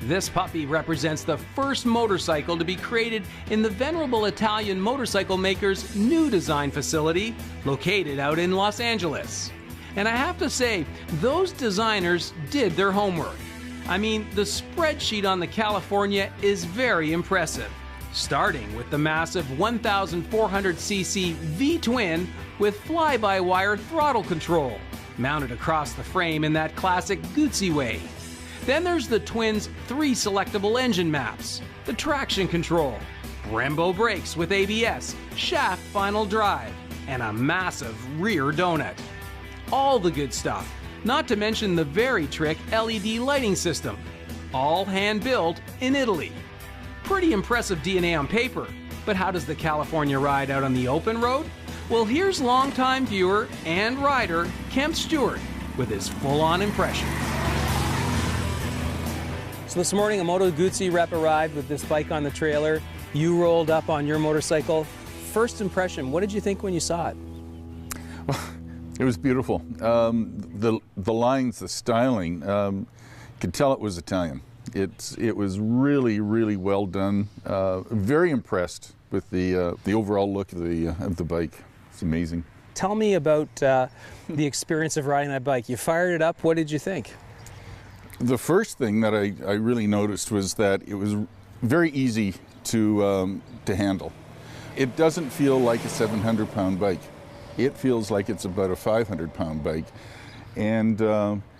This puppy represents the first motorcycle to be created in the venerable Italian motorcycle maker's new design facility located out in Los Angeles. And I have to say, those designers did their homework. I mean, the spreadsheet on the California is very impressive, starting with the massive 1,400cc V-twin with fly-by-wire throttle control, mounted across the frame in that classic Guzzi way. Then there's the twin's 3 selectable engine maps, the traction control, Brembo brakes with ABS, shaft final drive, and a massive rear donut. All the good stuff, not to mention the very trick LED lighting system, all hand-built in Italy. Pretty impressive DNA on paper, but how does the California ride out on the open road? Well, here's longtime viewer and rider Kemp Stewart with his full-on impression. So this morning, a Moto Guzzi rep arrived with this bike on the trailer. You rolled up on your motorcycle. First impression, what did you think when you saw it? Well, it was beautiful. The lines, the styling, could tell it was Italian. It was really, really well done. Very impressed with the overall look of the bike. It's amazing. Tell me about the experience of riding that bike. You fired it up. What did you think? The first thing that I really noticed was that it was very easy to handle. It doesn't feel like a 700-pound bike. It feels like it's about a 500-pound bike. And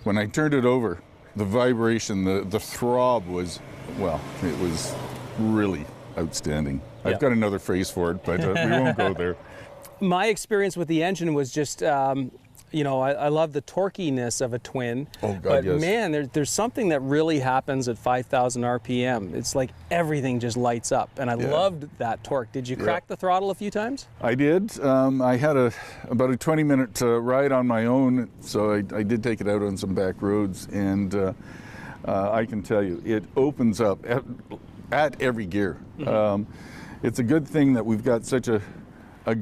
when I turned it over, the vibration, the throb was, well, it was really outstanding. Yep. I've got another phrase for it, but we won't go there. My experience with the engine was just, you know, I love the torquiness of a twin. Oh, God, but yes. man, there's something that really happens at 5,000 RPM. It's like everything just lights up, and I loved that torque. Did you crack the throttle a few times? I did. I had about a 20-minute ride on my own, so I did take it out on some back roads, and I can tell you, it opens up at every gear. Mm-hmm. It's a good thing that we've got such a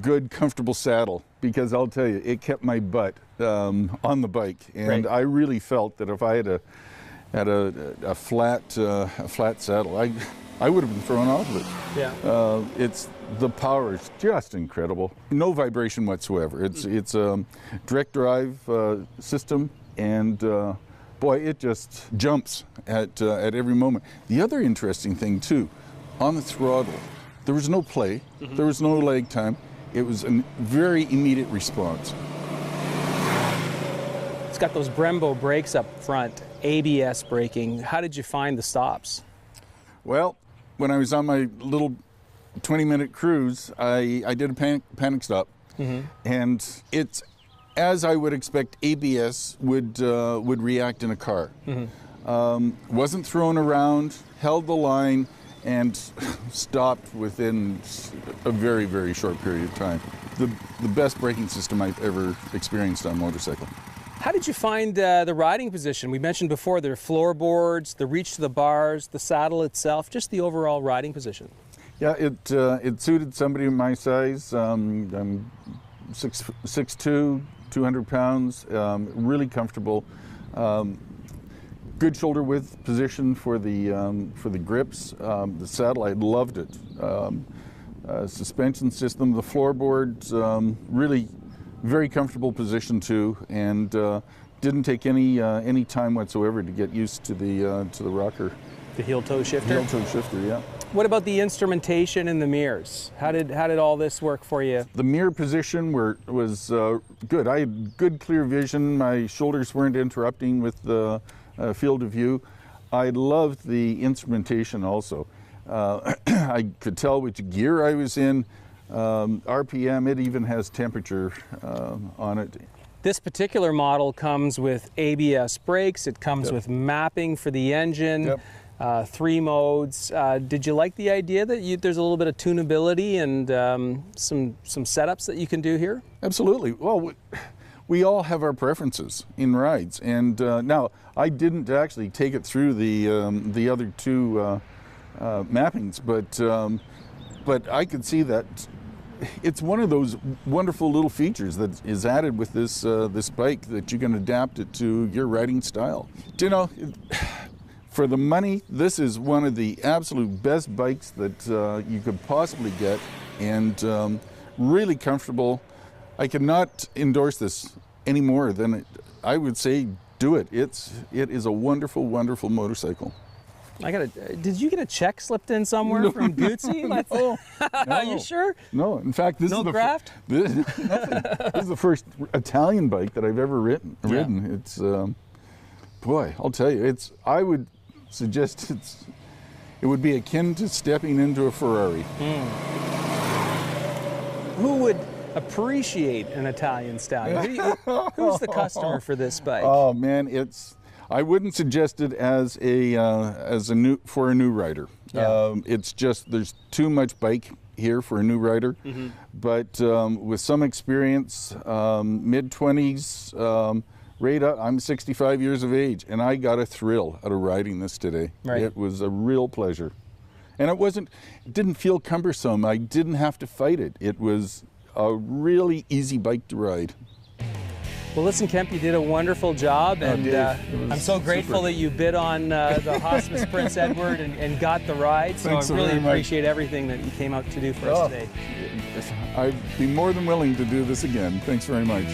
good, comfortable saddle, because I'll tell you, it kept my butt on the bike, and I really felt that if I had a flat saddle, I would have been thrown off of it. Yeah. The power is just incredible. No vibration whatsoever. It's a direct drive system, and boy, it just jumps at every moment. The other interesting thing too, on the throttle, there was no play, there was no lag time. It was a very immediate response. It's got those Brembo brakes up front, ABS braking. How did you find the stops? Well, when I was on my little 20-minute cruise, I did a panic stop, and it's as I would expect ABS would react in a car. Wasn't thrown around, held the line, and stopped within a very, very short period of time. The best braking system I've ever experienced on a motorcycle. How did you find the riding position? We mentioned before there are floorboards, the reach to the bars, the saddle itself, just the overall riding position. Yeah, it suited somebody my size. I'm 6'2", 200 pounds, really comfortable. Good shoulder width position for the grips. The saddle, I loved it. Suspension system, the floorboards, really very comfortable position too, and didn't take any time whatsoever to get used to the rocker. The heel-toe shifter. Heel-toe shifter, yeah. What about the instrumentation and the mirrors? How did all this work for you? The mirror position was good. I had good clear vision. My shoulders weren't interrupting with the field of view. I loved the instrumentation also. I could tell which gear I was in, RPM, it even has temperature on it. This particular model comes with ABS brakes, it comes with mapping for the engine, 3 modes. Did you like the idea that there's a little bit of tunability and some setups that you can do here? Absolutely. Well, we all have our preferences in rides, and now I didn't actually take it through the other 2 mappings, but I could see that it's one of those wonderful little features that is added with this bike, that you can adapt it to your riding style. You know, For the money, this is one of the absolute best bikes that you could possibly get, and really comfortable. I cannot endorse this any more than I would say do it. It is a wonderful, wonderful motorcycle. Did you get a check slipped in somewhere from Guzzi? No. Are you sure? No, in fact, this no is the graft? This is the first Italian bike that I've ever ridden. Yeah. It's boy, I'll tell you, I would suggest it would be akin to stepping into a Ferrari. Who would appreciate an Italian stallion? Who's the customer for this bike? Oh man, I wouldn't suggest it as a new rider. Yeah. It's just there's too much bike here for a new rider. Mm-hmm. But with some experience, mid-20s, I'm 65 years of age, and I got a thrill out of riding this today. Right. It was a real pleasure, and it didn't feel cumbersome. I didn't have to fight it. It was a really easy bike to ride. Well, listen, Kemp, you did a wonderful job, and I'm so grateful that you bid on the Hospice Prince Edward and got the ride. So Thanks I really very much. appreciate everything that you came out to do for us today. I'd be more than willing to do this again. Thanks very much.